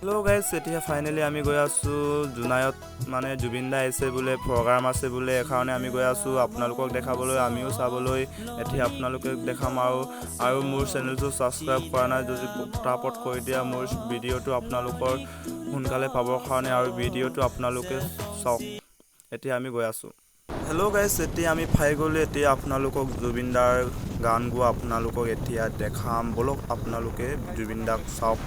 hello guys এতিয়া finally আমি গৈ আছো জুনায়ত মানে জুবিন দা আইছে বুলে প্ৰগ্ৰাম আছে বুলে এখানে আমি গৈ আছো আপোনালোকক দেখাবলৈ আমিও চাবলৈ এতিয়া আপোনালোকক দেখাম আৰু মোৰ চেনেলটো সাবস্ক্ৰাইব কৰা নাই যদি পটাপট কৰি দিয়া মোৰ ভিডিওটো আপোনালোকৰ সোনকালে পাবৰ কাৰণে আৰু ভিডিওটো আপোনালোকে চাওক এতিয়া আমি গৈ আছো हेलो गाइस এতিয়া আমি পাই গ'লো এতিয়া আপোনালোকক জুবিন দাৰ গান গোৱা আপোনালোকক এতিয়া দেখাম বলক আপোনালোকে জুবিন দাক চাওক